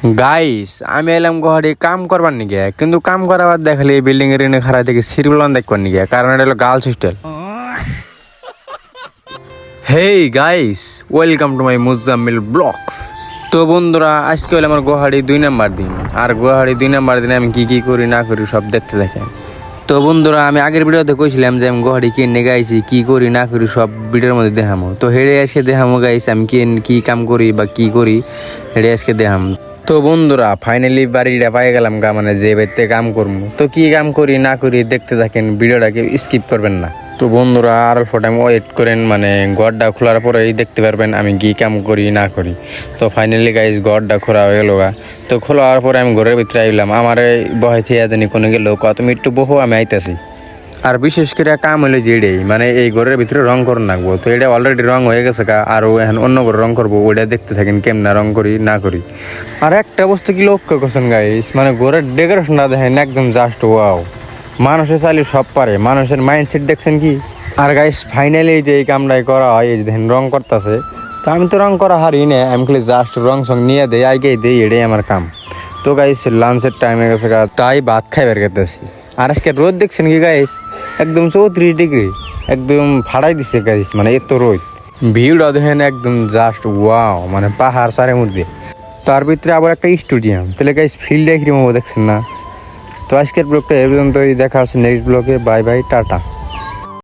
Guys আমি এলাম গুয়াহাটি কাম করবার নিগে, কিন্তু কাম করাবার দেখলে বিল্ডিং এর এনে খাড়া থেকে সিরগুলান দেখবার নিগে, কারণ এটা হলো girls hostel. Hey guys, welcome to my Muzammil vlogs. তো বন্ধুরা, আজকে হলো আমার গুয়াহাটি 2 নাম্বার দিন। আর গুয়াহাটি 2 নাম্বার দিনে আমি কি কি করি না করি সব দেখতে দেখেন। তো বন্ধুরা, আমি আগের ভিডিওতে কইছিলাম যে আমি গুয়াহাটি কিনে গাইছি, কি করি না করি সব ভিডিওর মধ্যে দেখামো। তো হেডে আজকে দেখামো গাইস, আমি কি কাম করি বা কি করি হেডে আজকে দেখাম। তো বন্ধুরা, ফাইনালি বাড়িটা পাই গেলাম গা, মানে যে বাড়িতে কাম করবো। তো কি কাম করি না করি দেখতে থাকেন, ভিডিওটাকে স্কিপ করবেন না। তো বন্ধুরা, আর অল্প টাইম ওয়েট করেন, মানে ঘরটা খোলার পরেই দেখতে পারবেন আমি কি কাম করি না করি। তো ফাইনালি গাইজ ঘরটা খোলা হয়ে গেল গা। তো খোলার পরে আমি ঘরের ভিতরে আইলাম, আমার বহে থেকে জানি কোনো গেল তুমি একটু বহু আমি আইতেছি। আর বিশেষ করে কাম হলো যেটাই, মানে এই ঘরের ভিতরে রং করে রাখবো। তো এটা অলরেডি রং হয়ে গেছে গা, আর এখন অন্য করে রং করবো, ওইটা দেখতে থাকেন কেমনা রং করি না করি। আর একটা বস্তু কি লক্ষ্য করছেন গাইস, মানে ঘরের ডেকোরেশনটা দেখেন একদম জাস্ট ওয়াও। মানুষের চাইলে সব পারে, মানুষের মাইন্ডসেট দেখছেন কি। আর গাইস ফাইনালি যে এই কামটাই করা হয়, এই যে দেখেন রং করতেছে। তো আমি তো রং করা হারি না, আমি খালি জাস্ট রং সং নিয়ে দেই, আগে দেই, এটাই আমার কাম। তো গাইস লাঞ্চের টাইম হয়ে গেছে গা, তাই ভাত খাইবার গেতেছি। আর আজকে রোদ দেখছেন কি গাইস, একদম 34 ডিগ্রি, একদম ফাড়াই দিচ্ছে গাইস, মানে এত রোদ। ভিউটা দেখেন একদম জাস্ট ওয়াও, মানে পাহাড় সারের মধ্যে। তার ভিতরে আবার একটা স্টেডিয়াম, তাহলে গাইস ফিল্ডে কিরকম দেখছেন না। তো আজকের ব্লগটা এই পর্যন্তই, দেখা হচ্ছে নেক্সট ব্লগে। Bye bye, tata.